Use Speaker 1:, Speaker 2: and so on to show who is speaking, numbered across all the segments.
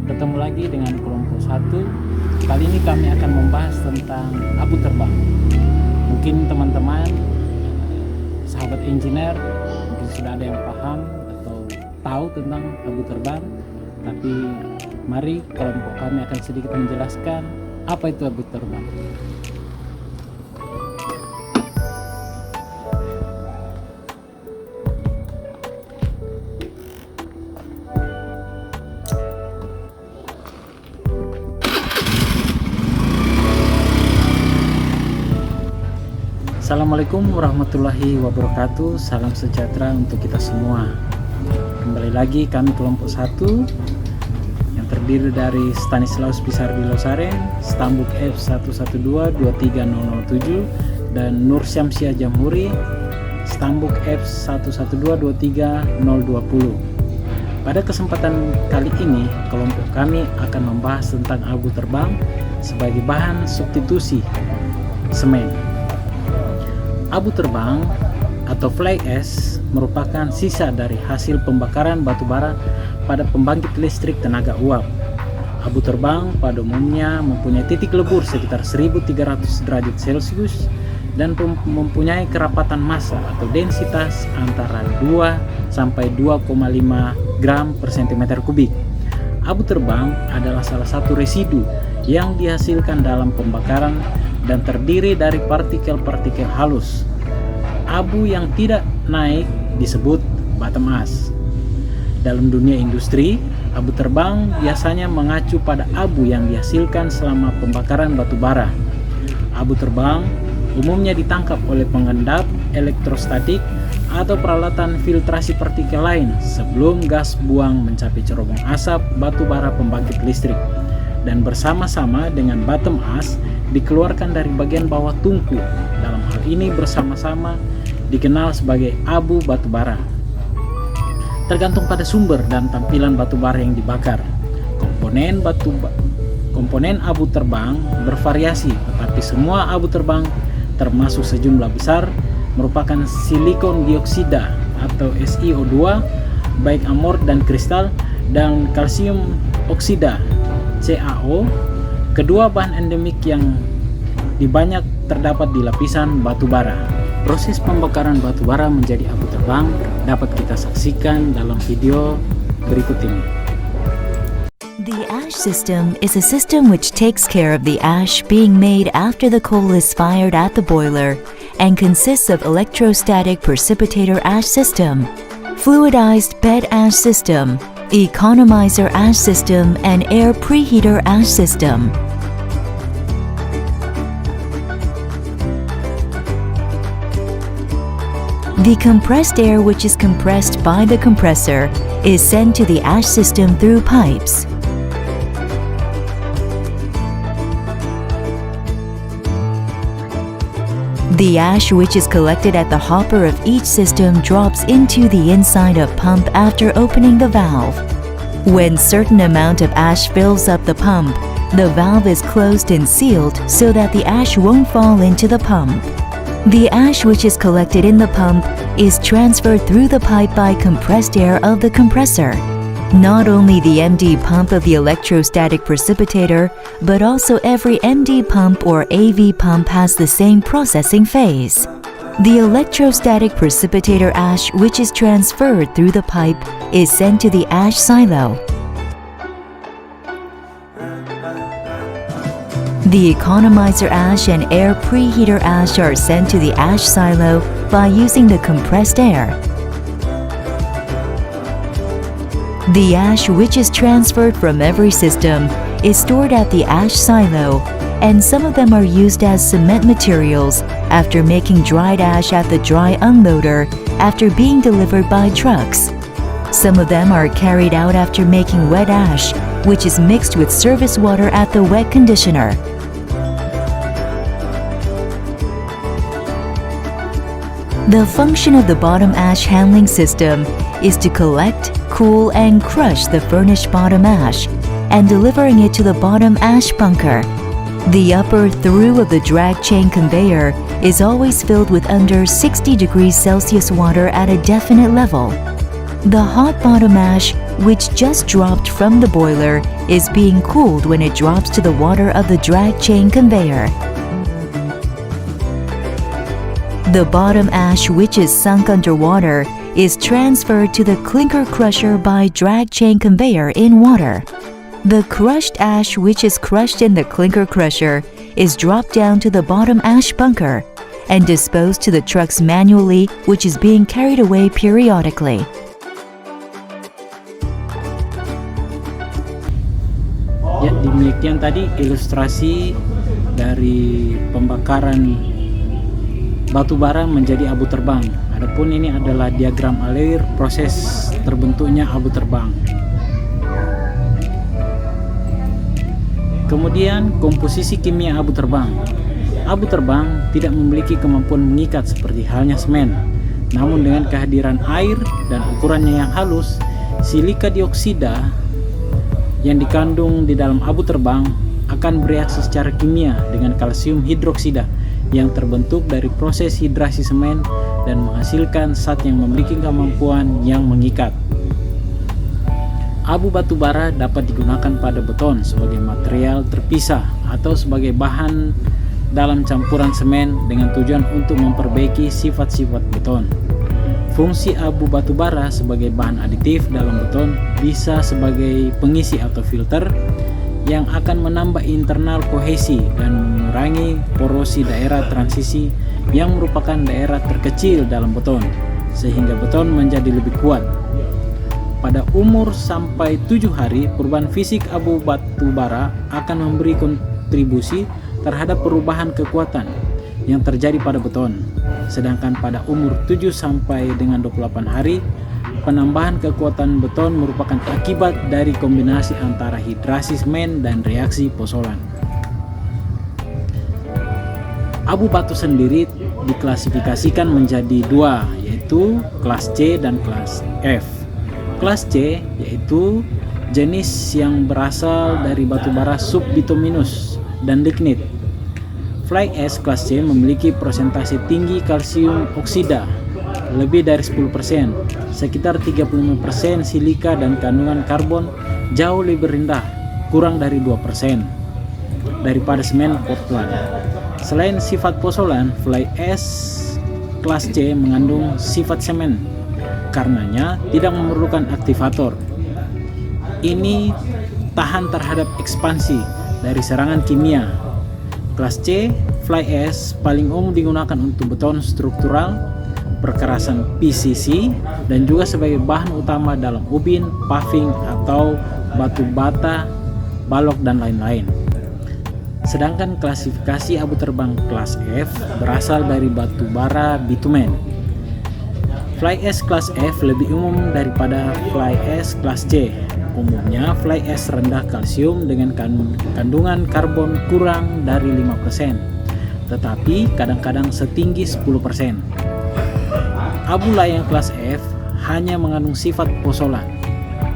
Speaker 1: Ketemu lagi dengan kelompok 1. Kali ini kami akan membahas tentang abu terbang. Mungkin teman-teman, sahabat engineer, mungkin sudah ada yang paham atau tahu tentang abu terbang. Tapi mari kelompok kami akan sedikit menjelaskan apa itu abu terbang. Assalamualaikum warahmatullahi wabarakatuh. Salam sejahtera untuk kita semua. Kembali lagi kami kelompok 1 yang terdiri dari Stanislaus Pisardi Losaren, Stambuk F11223007 dan Nur Syamsiah Jamhuri, Stambuk F11223020. Pada kesempatan kali ini kelompok kami akan membahas tentang abu terbang sebagai bahan substitusi semen. Abu terbang atau fly ash merupakan sisa dari hasil pembakaran batu bara pada pembangkit listrik tenaga uap. Abu terbang pada umumnya mempunyai titik lebur sekitar 1300 derajat Celcius dan mempunyai kerapatan massa atau densitas antara 2 sampai 2,5 gram per cm kubik. Abu terbang adalah salah satu residu yang dihasilkan dalam pembakaran dan terdiri dari partikel-partikel halus. Abu yang tidak naik disebut bottom ash. Dalam dunia industri, abu terbang biasanya mengacu pada abu yang dihasilkan selama pembakaran batu bara. Abu terbang umumnya ditangkap oleh pengendap elektrostatik atau peralatan filtrasi partikel lain sebelum gas buang mencapai cerobong asap batu bara pembangkit listrik, dan bersama-sama dengan bottom ash dikeluarkan dari bagian bawah tungku. Dalam hal ini bersama-sama dikenal sebagai abu batu bara. Tergantung pada sumber dan tampilan batu bara yang dibakar. Komponen abu terbang bervariasi, tetapi semua abu terbang termasuk sejumlah besar merupakan silikon dioksida atau SiO2, baik amor dan kristal, dan kalsium oksida CaO. Kedua bahan endemik yang banyak terdapat di lapisan batu bara. Proses pembakaran batu bara menjadi abu terbang dapat kita saksikan dalam video berikut ini.
Speaker 2: The ash system is a system which takes care of the ash being made after the coal is fired at the boiler and consists of electrostatic precipitator ash system, fluidized bed ash system, economizer ash system, and air preheater ash system. The compressed air, which is compressed by the compressor, is sent to the ash system through pipes. The ash, which is collected at the hopper of each system, drops into the inside of pump after opening the valve. When certain amount of ash fills up the pump, the valve is closed and sealed so that the ash won't fall into the pump. The ash which is collected in the pump is transferred through the pipe by compressed air of the compressor. Not only the MD pump of the electrostatic precipitator, but also every MD pump or AV pump has the same processing phase. The electrostatic precipitator ash which is transferred through the pipe is sent to the ash silo. The economizer ash and air preheater ash are sent to the ash silo by using the compressed air. The ash which is transferred from every system is stored at the ash silo, and some of them are used as cement materials after making dried ash at the dry unloader after being delivered by trucks. Some of them are carried out after making wet ash, which is mixed with service water at the wet conditioner. The function of the bottom ash handling system is to collect, cool, and crush the furnished bottom ash and delivering it to the bottom ash bunker. The upper through of the drag chain conveyor is always filled with under 60 degrees Celsius water at a definite level. The hot bottom ash, which just dropped from the boiler, is being cooled when it drops to the water of the drag chain conveyor. The bottom ash, which is sunk underwater, is transferred to the clinker crusher by drag chain conveyor in water. The crushed ash, which is crushed in the clinker crusher, is dropped down to the bottom ash bunker and disposed to the trucks manually, which is being carried away periodically.
Speaker 1: Ya, demikian tadi ilustrasi dari pembakaran batu bara menjadi abu terbang. Adapun ini adalah diagram alir proses terbentuknya abu terbang. Kemudian komposisi kimia abu terbang. Abu terbang tidak memiliki kemampuan mengikat seperti halnya semen. Namun dengan kehadiran air dan ukurannya yang halus, silika dioksida yang dikandung di dalam abu terbang akan bereaksi secara kimia dengan kalsium hidroksida yang terbentuk dari proses hidrasi semen dan menghasilkan zat yang memiliki kemampuan yang mengikat. Abu batu bara dapat digunakan pada beton sebagai material terpisah atau sebagai bahan dalam campuran semen dengan tujuan untuk memperbaiki sifat-sifat beton. Fungsi abu batu bara sebagai bahan aditif dalam beton bisa sebagai pengisi atau filter yang akan menambah internal kohesi dan mengurangi porosi daerah transisi yang merupakan daerah terkecil dalam beton, sehingga beton menjadi lebih kuat. Pada umur sampai 7 hari, perubahan fisik abu batu bara akan memberi kontribusi terhadap perubahan kekuatan yang terjadi pada beton. Sedangkan pada umur 7 sampai dengan 28 hari, penambahan kekuatan beton merupakan akibat dari kombinasi antara hidrasi semen dan reaksi pozolan. Abu batu sendiri diklasifikasikan menjadi dua, yaitu kelas C dan kelas F. Kelas C yaitu jenis yang berasal dari batu bara subbituminus dan lignit. Fly ash kelas C memiliki persentase tinggi kalsium oksida lebih dari 10%, sekitar 35% silika dan kandungan karbon jauh lebih rendah, kurang dari 2% daripada semen Portland. Selain sifat pozolan, fly ash kelas C mengandung sifat semen, karenanya tidak memerlukan aktivator. Ini tahan terhadap ekspansi dari serangan kimia. Kelas C, fly ash paling umum digunakan untuk beton struktural, perkerasan PCC, dan juga sebagai bahan utama dalam ubin, paving, atau batu bata, balok, dan lain-lain. Sedangkan klasifikasi abu terbang kelas F berasal dari batu bara bitumen. Fly ash kelas F lebih umum daripada fly ash kelas C. Umumnya fly ash rendah kalsium dengan kandungan karbon kurang dari 5%, tetapi kadang-kadang setinggi 10%. Abu layang kelas F hanya mengandung sifat pozolan.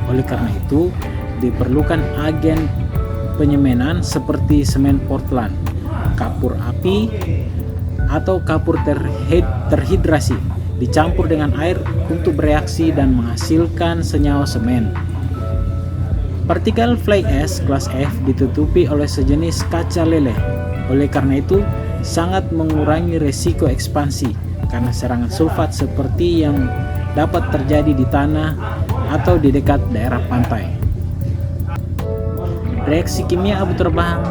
Speaker 1: Oleh karena itu, diperlukan agen penyemenan seperti semen Portland, kapur api, atau kapur terhidrasi dicampur dengan air untuk bereaksi dan menghasilkan senyawa semen. Partikel fly ash kelas F ditutupi oleh sejenis kaca leleh. Oleh karena itu, sangat mengurangi resiko ekspansi karena serangan sulfat seperti yang dapat terjadi di tanah atau di dekat daerah pantai. Reaksi kimia abu terbang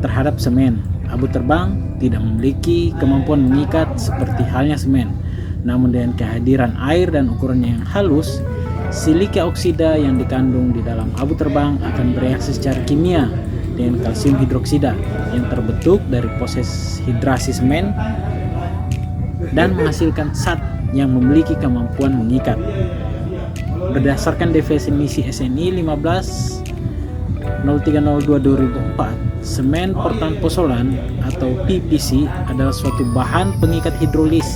Speaker 1: terhadap semen. Abu terbang tidak memiliki kemampuan mengikat seperti halnya semen. Namun dengan kehadiran air dan ukurannya yang halus, silika oksida yang dikandung di dalam abu terbang akan bereaksi secara kimia dengan kalsium hidroksida yang terbentuk dari proses hidrasi semen dan menghasilkan zat yang memiliki kemampuan mengikat. Berdasarkan definisi SNI 15.0302/2004, semen Portland pozolan atau PPC adalah suatu bahan pengikat hidrolis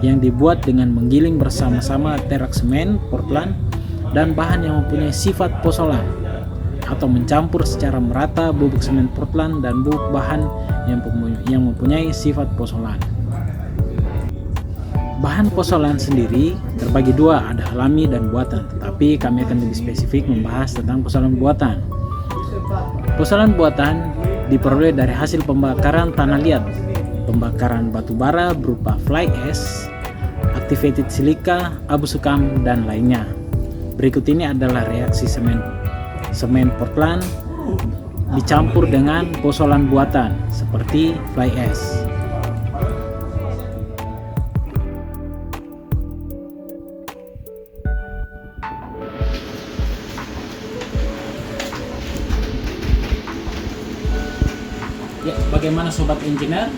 Speaker 1: yang dibuat dengan menggiling bersama-sama terak semen Portland dan bahan yang mempunyai sifat pozolan, atau mencampur secara merata bubuk semen Portland dan bubuk bahan yang mempunyai sifat pozolan. Bahan pozolan sendiri terbagi dua, ada alami dan buatan, tetapi kami akan lebih spesifik membahas tentang pozolan buatan. Pozolan buatan diperoleh dari hasil pembakaran tanah liat, pembakaran batu bara berupa fly ash, activated silica, abu sukam, dan lainnya. Berikut ini adalah reaksi semen Portland dicampur dengan pozolan buatan seperti fly ash. Ya, bagaimana sobat engineer?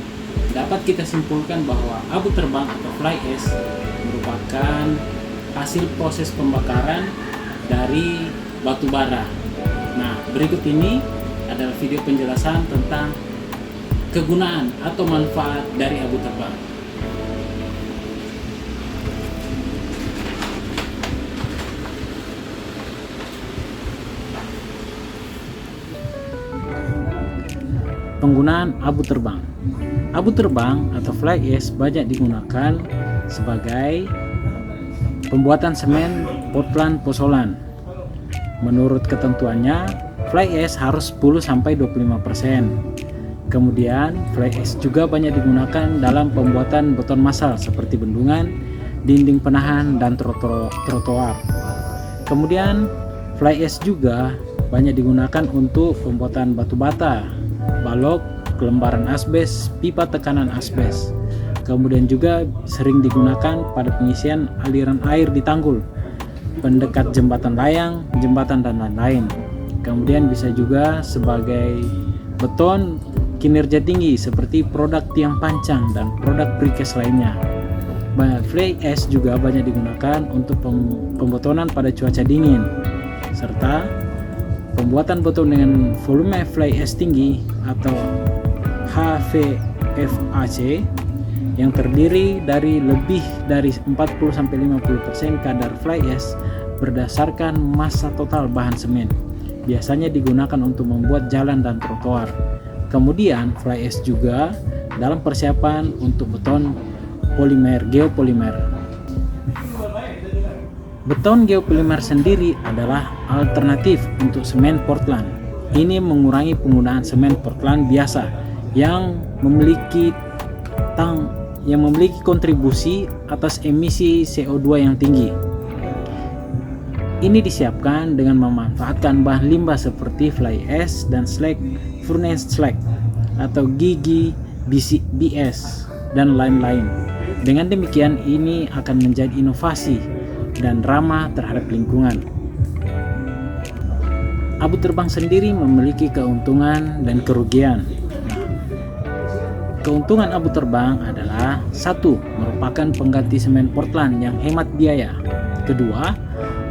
Speaker 1: Dapat kita simpulkan bahwa abu terbang atau fly ash merupakan hasil proses pembakaran dari batu bara. Nah, berikut ini adalah video penjelasan tentang kegunaan atau manfaat dari abu terbang. Penggunaan abu terbang. Abu terbang atau fly ash banyak digunakan sebagai pembuatan semen Portland pozolan. Menurut ketentuannya, fly ash harus 10-25%. Kemudian, fly ash juga banyak digunakan dalam pembuatan beton massal seperti bendungan, dinding penahan, dan trotoar. Kemudian, fly ash juga banyak digunakan untuk pembuatan batu bata, balok, kelembaran asbes, pipa tekanan asbes. Kemudian juga sering digunakan pada pengisian aliran air di tanggul, pendekat jembatan layang, jembatan, dan lain-lain. Kemudian bisa juga sebagai beton kinerja tinggi seperti produk tiang pancang dan produk precast lainnya. Fly ash juga banyak digunakan untuk pembetonan pada cuaca dingin, serta pembuatan beton dengan volume fly ash tinggi atau HVFAC yang terdiri dari lebih dari 40-50% kadar fly ash berdasarkan massa total bahan semen. Biasanya digunakan untuk membuat jalan dan trotoar. Kemudian fly ash juga dalam persiapan untuk beton geopolimer. Beton geopolimer sendiri adalah alternatif untuk semen Portland. Ini mengurangi penggunaan semen Portland biasa yang memiliki kontribusi atas emisi CO2 yang tinggi. Ini disiapkan dengan memanfaatkan bahan limbah seperti fly ash dan slag, furnace slag atau gigi BS dan lain-lain. Dengan demikian, ini akan menjadi inovasi dan ramah terhadap lingkungan. Abu terbang sendiri memiliki keuntungan dan kerugian. Keuntungan abu terbang adalah: 1. Merupakan pengganti semen Portland yang hemat biaya. Kedua,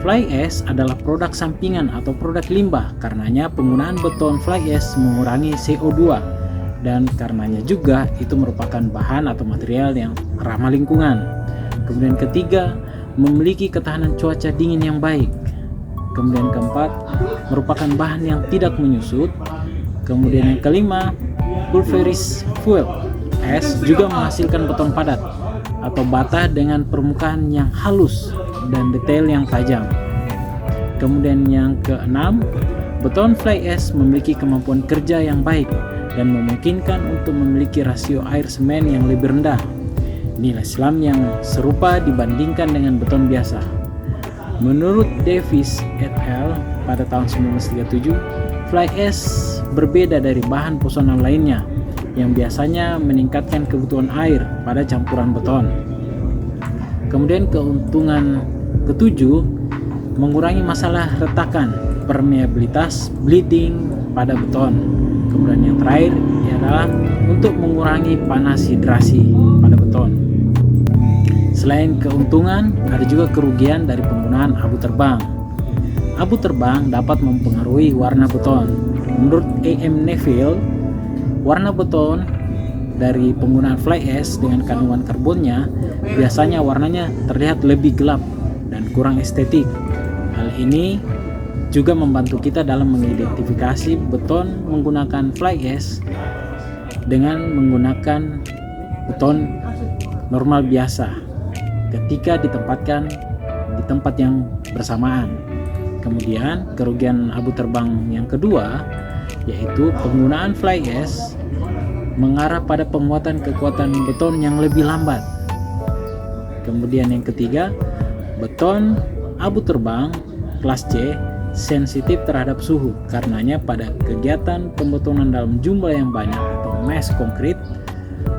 Speaker 1: fly ash adalah produk sampingan atau produk limbah. Karenanya penggunaan beton fly ash mengurangi CO2, dan karenanya juga itu merupakan bahan atau material yang ramah lingkungan. Kemudian ketiga, memiliki ketahanan cuaca dingin yang baik. Kemudian keempat, merupakan bahan yang tidak menyusut. Kemudian yang kelima, pulverized fuel ash juga menghasilkan beton padat atau bata dengan permukaan yang halus dan detail yang tajam. Kemudian yang keenam, beton fly ash memiliki kemampuan kerja yang baik dan memungkinkan untuk memiliki rasio air semen yang lebih rendah, nilai SLAM yang serupa dibandingkan dengan beton biasa. Menurut Davis et al. Pada tahun 1937, fly ash berbeda dari bahan pozonan lainnya yang biasanya meningkatkan kebutuhan air pada campuran beton. Kemudian keuntungan ketujuh, mengurangi masalah retakan, permeabilitas, bleeding pada beton. Kemudian yang terakhir adalah untuk mengurangi panas hidrasi pada beton. Selain keuntungan, ada juga kerugian dari penggunaan abu terbang. Abu terbang dapat mempengaruhi warna beton. Menurut A.M. Neville, warna beton dari penggunaan fly ash dengan kandungan karbonnya biasanya warnanya terlihat lebih gelap dan kurang estetik. Hal ini juga membantu kita dalam mengidentifikasi beton menggunakan fly ash dengan menggunakan beton normal biasa. ketika ditempatkan di tempat yang bersamaan. Kemudian kerugian abu terbang yang kedua yaitu penggunaan fly ash mengarah pada penguatan kekuatan beton yang lebih lambat. Kemudian yang ketiga, beton abu terbang kelas C sensitif terhadap suhu. Karenanya pada kegiatan pembetonan dalam jumlah yang banyak atau mass konkret,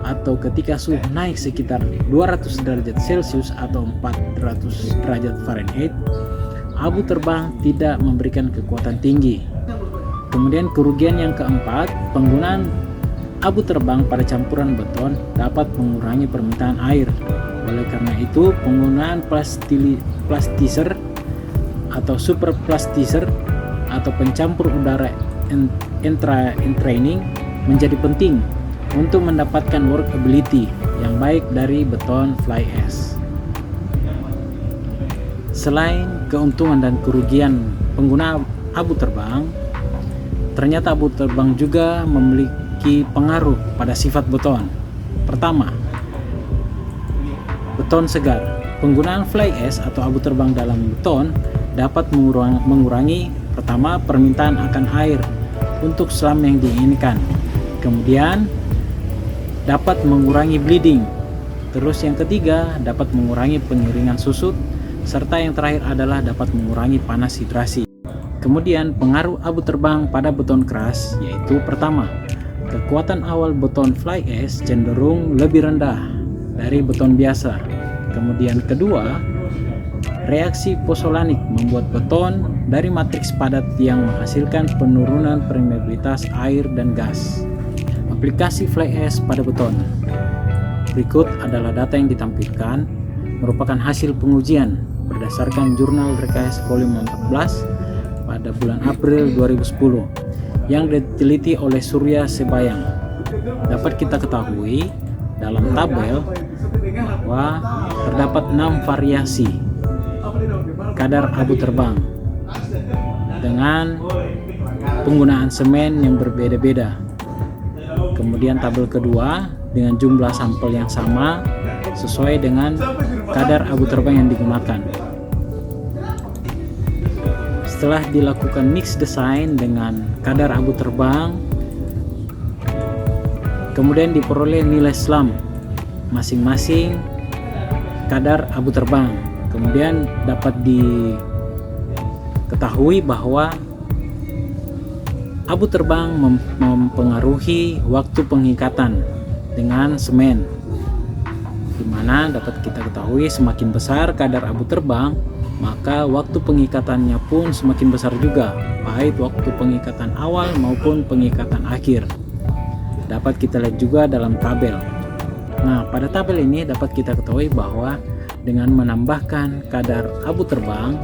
Speaker 1: atau ketika suhu naik sekitar 200 derajat Celcius atau 400 derajat Fahrenheit, abu terbang tidak memberikan kekuatan tinggi. Kemudian kerugian yang keempat, penggunaan abu terbang pada campuran beton dapat mengurangi permintaan air. Oleh karena itu, penggunaan plastiser atau superplastiser atau pencampur udara entraining menjadi penting untuk mendapatkan workability yang baik dari beton fly ash. Selain keuntungan dan kerugian pengguna abu terbang, ternyata abu terbang juga memiliki pengaruh pada sifat beton. Pertama, beton segar. Penggunaan fly ash atau abu terbang dalam beton dapat mengurangi pertama permintaan akan air untuk selam yang diinginkan. Kemudian dapat mengurangi bleeding. Terus yang ketiga dapat mengurangi pengiringan susut, serta yang terakhir adalah dapat mengurangi panas hidrasi. Kemudian pengaruh abu terbang pada beton keras yaitu pertama, kekuatan awal beton fly ash cenderung lebih rendah dari beton biasa. Kemudian kedua, reaksi pozolanik membuat beton dari matriks padat yang menghasilkan penurunan permeabilitas air dan gas. Aplikasi fly ash pada beton. Berikut adalah data yang ditampilkan merupakan hasil pengujian berdasarkan Jurnal Rekayasa Volume 14 pada bulan April 2010 yang diteliti oleh Surya Sebayang. Dapat kita ketahui dalam tabel bahwa terdapat 6 variasi kadar abu terbang dengan penggunaan semen yang berbeda-beda. Kemudian tabel kedua dengan jumlah sampel yang sama sesuai dengan kadar abu terbang yang digunakan. Setelah dilakukan mix design dengan kadar abu terbang, kemudian diperoleh nilai SLAM masing-masing kadar abu terbang. Kemudian dapat diketahui bahwa abu terbang mempengaruhi waktu pengikatan dengan semen, di mana dapat kita ketahui semakin besar kadar abu terbang, maka waktu pengikatannya pun semakin besar juga, baik waktu pengikatan awal maupun pengikatan akhir. Dapat kita lihat juga dalam tabel. Nah, pada tabel ini dapat kita ketahui bahwa dengan menambahkan kadar abu terbang,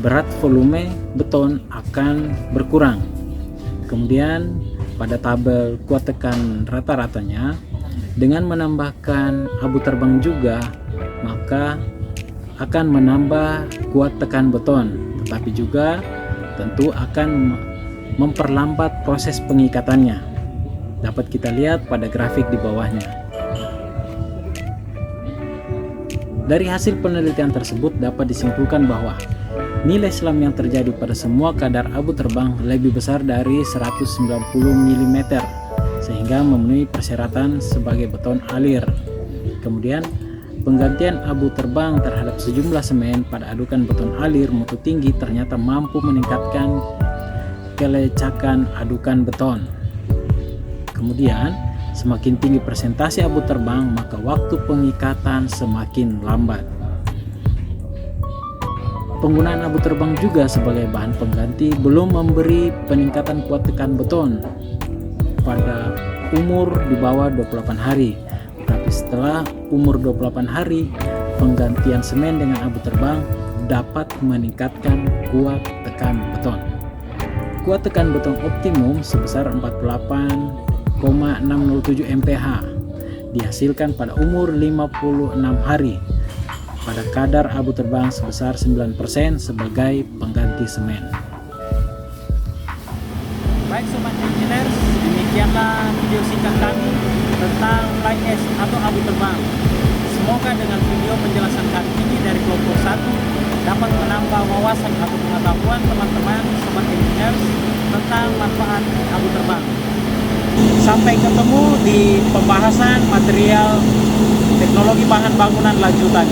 Speaker 1: berat volume beton akan berkurang. Kemudian pada tabel kuat tekan rata-ratanya, dengan menambahkan abu terbang juga, maka akan menambah kuat tekan beton, tetapi juga tentu akan memperlambat proses pengikatannya. Dapat kita lihat pada grafik di bawahnya. Dari hasil penelitian tersebut dapat disimpulkan bahwa nilai SLAM yang terjadi pada semua kadar abu terbang lebih besar dari 190 mm sehingga memenuhi persyaratan sebagai beton alir. Kemudian penggantian abu terbang terhadap sejumlah semen pada adukan beton alir mutu tinggi ternyata mampu meningkatkan kelecakan adukan beton. Kemudian semakin tinggi persentase abu terbang, maka waktu pengikatan semakin lambat. Penggunaan abu terbang juga sebagai bahan pengganti belum memberi peningkatan kuat tekan beton pada umur di bawah 28 hari. Tapi setelah umur 28 hari, penggantian semen dengan abu terbang dapat meningkatkan kuat tekan beton. Kuat tekan beton optimum sebesar 48,607 mph dihasilkan pada umur 56 hari pada kadar abu terbang sebesar 9% sebagai pengganti semen. Baik Sobat Engineers, demikianlah video singkat kami tentang fly ash atau abu terbang. Semoga dengan video penjelasan kali ini dari kelompok 1 dapat menambah wawasan atau pengetahuan teman-teman sobat engineers tentang manfaat abu terbang. Sampai ketemu di pembahasan material teknologi bahan bangunan lanjutan.